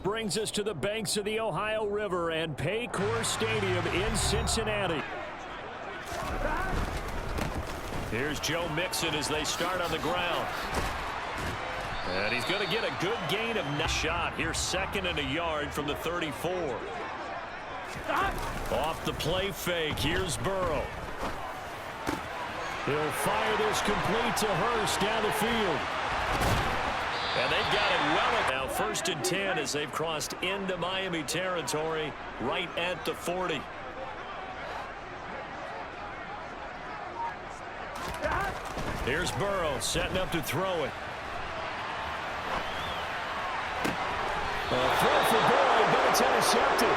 brings us to the banks of the Ohio River and Paycor Stadium in Cincinnati. Here's Joe Mixon as they start on the ground. And he's going to get a good gain of shot. Here's 2nd and a yard from the 34. Off the play fake. Here's Burrow. He'll fire this complete to Hurst down the field. And they've got it well. Now 1st and 10 as they've crossed into Miami territory right at the 40. Here's Burrow setting up to throw it. Throw for Boyd, but it's intercepted.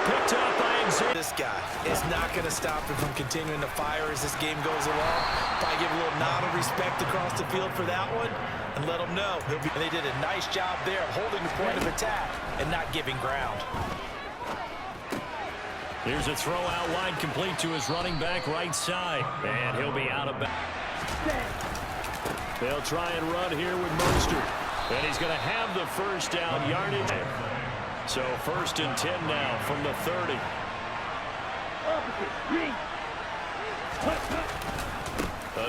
Picked up by Xavier. This guy is not going to stop him from continuing to fire as this game goes along. Probably give a little nod of respect across the field for that one and let him know. And they did a nice job there of holding the point of attack and not giving ground. Here's a throw out wide complete to his running back right side. And he'll be out of bounds. They'll try and run here with Mostert. And he's going to have the first down yardage. So 1st and 10 now from the 30.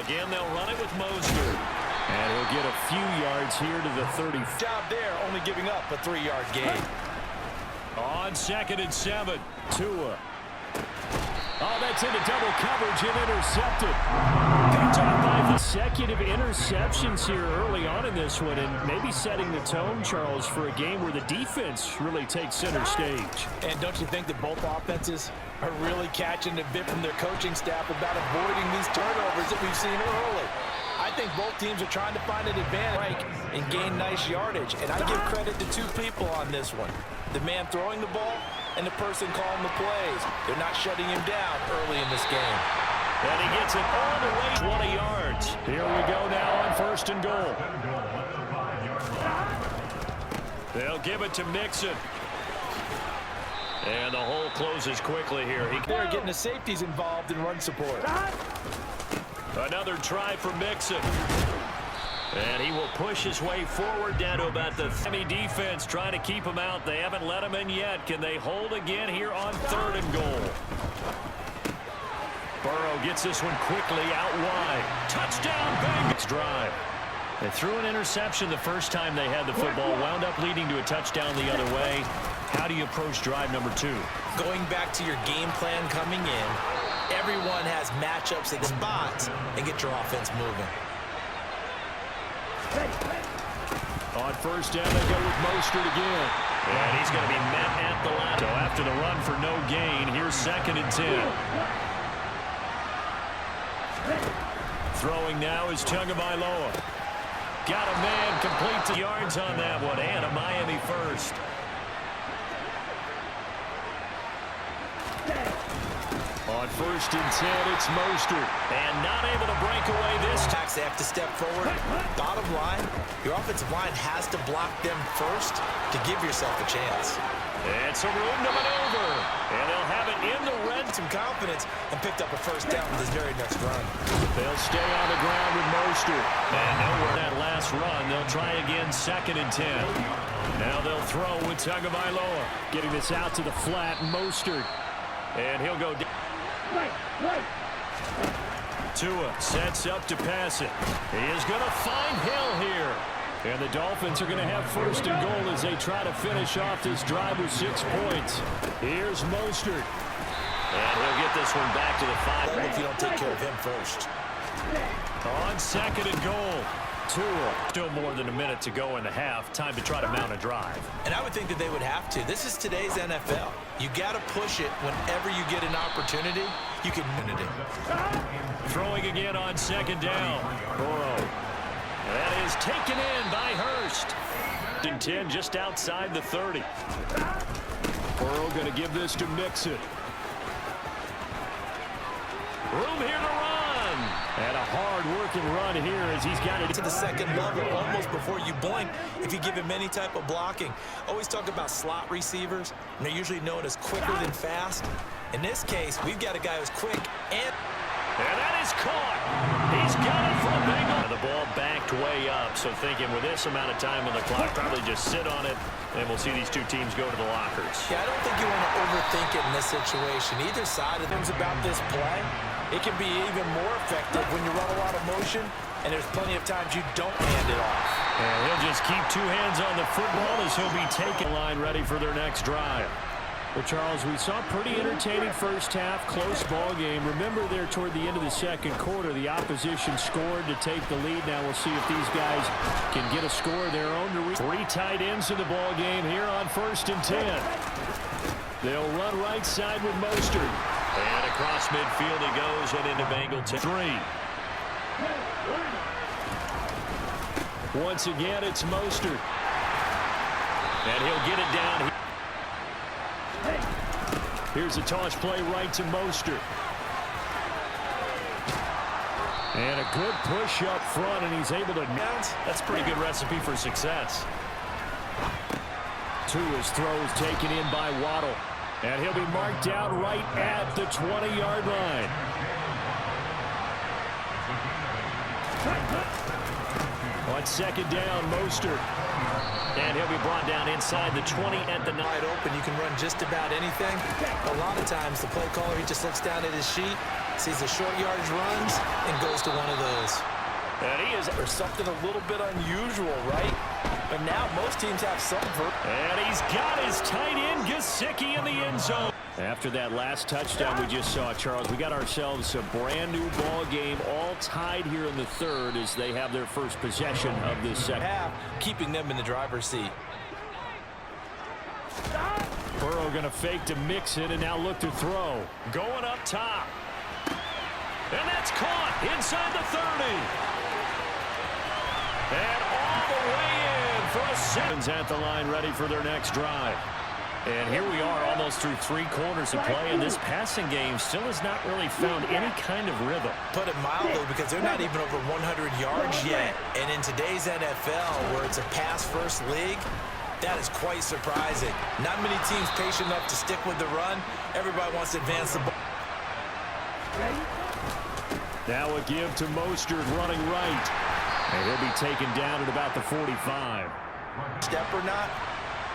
Again, they'll run it with Mostert. And he'll get a few yards here to the 30. Job there, only giving up a 3-yard gain. On 2nd and 7, Tua. Oh, that's into double coverage and intercepted. Picked off by consecutive interceptions here early on in this one, and maybe setting the tone, Charles, for a game where the defense really takes center stage. And don't you think that both offenses are really catching a bit from their coaching staff about avoiding these turnovers that we've seen early? I think both teams are trying to find an advantage and gain nice yardage, and I give credit to 2 people on this one. The man throwing the ball and the person calling the plays. They're not shutting him down early in this game. And he gets it all the way 20 yards. Here we go now on 1st and goal. They'll give it to Mixon. And the hole closes quickly here. They're getting the safeties involved in run support. Another try for Mixon. And he will push his way forward down to about the Miami defense trying to keep him out. They haven't let him in yet. Can they hold again here on 3rd and goal? Burrow gets this one quickly out wide. Touchdown, Bengals drive. They threw an interception the first time they had the football, wound up leading to a touchdown the other way. How do you approach drive number 2? Going back to your game plan coming in, everyone has matchups at spots and get your offense moving. On 1st down, they go with Mostert again. And he's going to be met at the line. So after the run for no gain, here's 2nd and 10. Throwing now is Tagovailoa. Got a man complete to yards on that one, and a Miami first. On 1st and 10, it's Mostert. And not able to break away this time. They have to step forward. Bottom line, your offensive line has to block them first to give yourself a chance. It's a room to maneuver. And they'll have it in the red. Some confidence and picked up a first down with his very next run. They'll stay on the ground with Mostert. And nowhere that last run. They'll try again 2nd and 10. Now they'll throw with Tagovailoa. Getting this out to the flat, Mostert. And he'll go down. Tua sets up to pass it. He is going to find Hill here. And the Dolphins are going to have 1st and goal as they try to finish off this drive with 6 points. Here's Mostert. And he'll get this one back to the 5. If you don't take care of him first. On 2nd and goal. Tua. Still more than a minute to go in the half. Time to try to mount a drive. And I would think that they would have to. This is today's NFL. You got to push it whenever you get an opportunity. You can win it. Throwing again on 2nd down. Burrow. That is taken in by Hurst. And 10 just outside the 30. Burrow going to give this to Mixon. Room here to run. And a hard-working run here as he's got it to the 2nd level almost before you blink if you give him any type of blocking. Always talk about slot receivers, and they're usually known as quicker than fast. In this case, we've got a guy who's quick and And that is caught. He's got it for the Bengals. And the ball backed way up, so thinking with this amount of time on the clock, probably just sit on it, and we'll see these two teams go to the lockers. Yeah, I don't think you want to overthink it in this situation. Either side of things about this play, it can be even more effective when you run a lot of motion, and there's plenty of times you don't hand it off. And he'll just keep two hands on the football as he'll be taking line ready for their next drive. Well, Charles, we saw a pretty entertaining first half, close ball game. Remember there toward the end of the second quarter, the opposition scored to take the lead. Now we'll see if these guys can get a score of their own. Three tight ends in the ball game here on 1st and 10. They'll run right side with Mostert. And across midfield he goes and into Bengal 3. Once again, it's Mostert. And he'll get it down. Here's a toss play right to Mostert. And a good push up front, and he's able to bounce. That's a pretty good recipe for success. Two his throws taken in by Waddle. And he'll be marked down right at the 20-yard line. On 2nd down, Mostert. And he'll be brought down inside the 20 at the 9. Wide open, you can run just about anything. A lot of times, the play caller, he just looks down at his sheet, sees the short yardage runs, and goes to one of those. And he is There's something a little bit unusual, right? But now most teams have something for. And he's got his tight end, Gesicki, in the end zone. After that last touchdown we just saw, Charles, we got ourselves a brand new ball game, all tied here in the third as they have their first possession of this second half, keeping them in the driver's seat. Burrow going to fake to mix it and now look to throw. Going up top. And that's caught inside the 30. And all the way in for a 7's at the line ready for their next drive. And here we are almost through 3 quarters of play, and this passing game still has not really found any kind of rhythm. Put it mildly, because they're not even over 100 yards yet. And in today's NFL, where it's a pass-first league, that is quite surprising. Not many teams patient enough to stick with the run. Everybody wants to advance the ball. Now a give to Mostert running right. And he'll be taken down at about the 45. Step or not,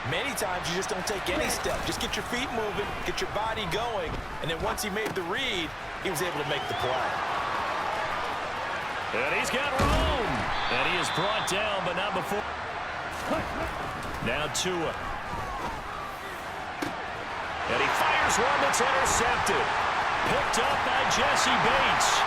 many times you just don't take any step. Just get your feet moving, get your body going, and then once he made the read, he was able to make the play. And he's got room. And he is brought down, but not before. Now Tua. And he fires one that's intercepted. Picked up by Jesse Bates.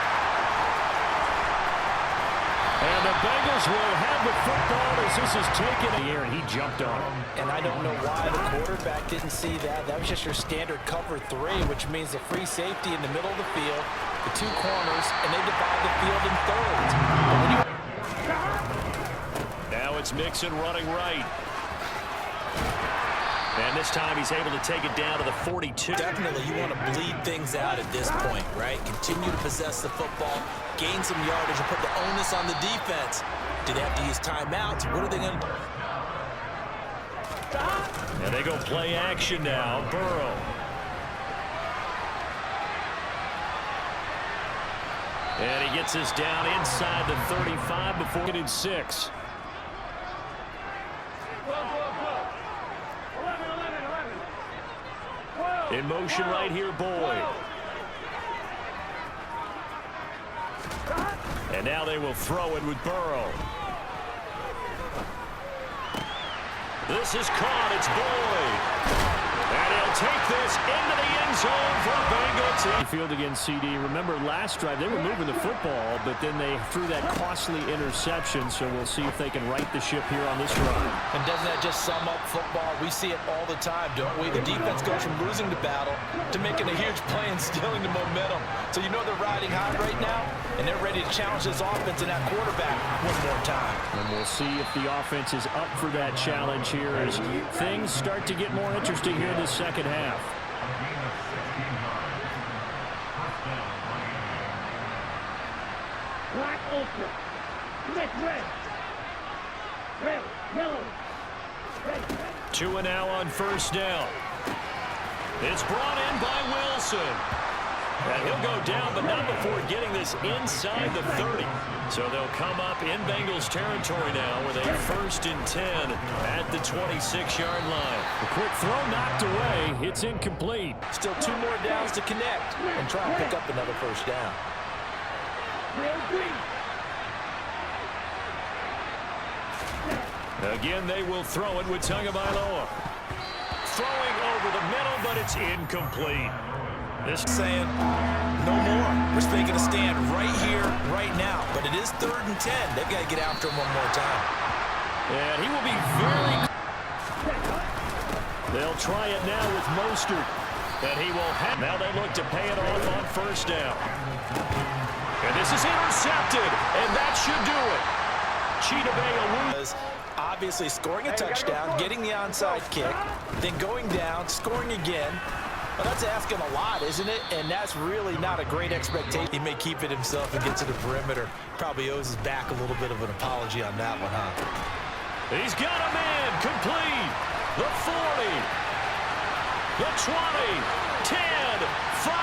And the Bengals will have the football as this is taken in the air, and he jumped on him. And I don't know why the quarterback didn't see that. That was just your standard cover 3, which means the free safety in the middle of the field, the 2 corners, and they divide the field in thirds. Now it's Mixon running right. And this time he's able to take it down to the 42. Definitely, you want to bleed things out at this point, right? Continue to possess the football, gain some yardage, and put the onus on the defense. Do they have to use timeouts? What are they going to do? And they go play action now. Burrow. And he gets this down inside the 35 before getting 6. In motion right here, Boyd. And now they will throw it with Burrow. This is caught. It's Boyd. And he'll take this into the end zone for a Bengal team. Field against CD. Remember last drive they were moving the football, but then they threw that costly interception. So we'll see if they can right the ship here on this drive. And doesn't that just sum up football? We see it all the time, don't we? The defense goes from losing the battle to making a huge play and stealing the momentum. So you know they're riding high right now, and they're ready to challenge this offense and that quarterback one more time. And we'll see if the offense is up for that challenge here as things start to get more interesting here in the second half. Black ultra. Red. Yellow. Tua now on first down. It's brought in by Wilson. And he'll go down, but not before getting this inside the 30. So they'll come up in Bengals territory now with a 1st and 10 at the 26-yard line. A quick throw knocked away. It's incomplete. Still 2 more downs to connect and try and pick up another first down. Again, they will throw it with Tagovailoa. Throwing over the middle, but it's incomplete. This saying, no more. We're making a stand right here, right now. But it is 3rd and 10. They've got to get after him one more time. And he will be very... They'll try it now with Mostert. And he will have... Now they look to pay it off on 1st down. And this is intercepted. And that should do it. Cheetah loses. Obviously scoring a touchdown, getting the onside kick, then going down, scoring again. Well, that's asking a lot, isn't it? And that's really not a great expectation. He may keep it himself and get to the perimeter. Probably owes his back a little bit of an apology on that one, huh? He's got a man complete. The 40, the 20, 10, 5,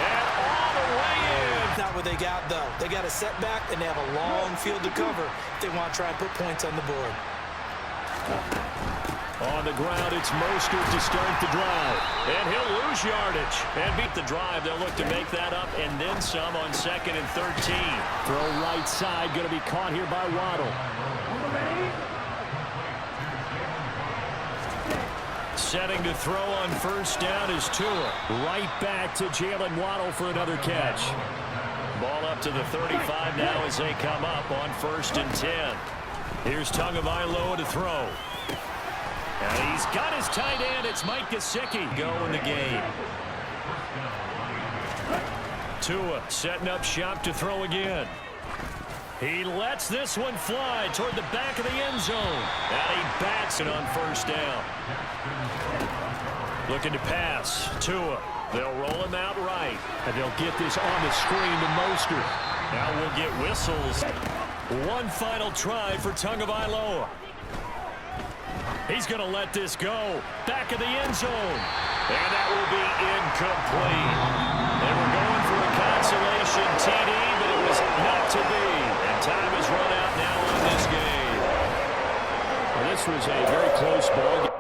and all the way in. Not what they got, though. They got a setback, and they have a long field to cover if they want to try and put points on the board. On the ground, it's Mostert to start the drive. And he'll lose yardage and beat the drive. They'll look to make that up and then some on 2nd and 13. Throw right side, going to be caught here by Waddle. Setting to throw on 1st down is Tua. Right back to Jalen Waddle for another catch. Ball up to the 35 now as they come up on 1st and 10. Here's Tagovailoa to throw. And he's got his tight end. It's Mike Gesicki go in the game. Tua setting up shop to throw again. He lets this one fly toward the back of the end zone. And he bats it on 1st down. Looking to pass. Tua. They'll roll him out right. And they'll get this on the screen to Mostert. Now we'll get whistles. One final try for Tagovailoa. He's going to let this go. Back of the end zone. And that will be incomplete. They were going for a consolation TD, but it was not to be. And time has run out now in this game. Well, this was a very close ball game.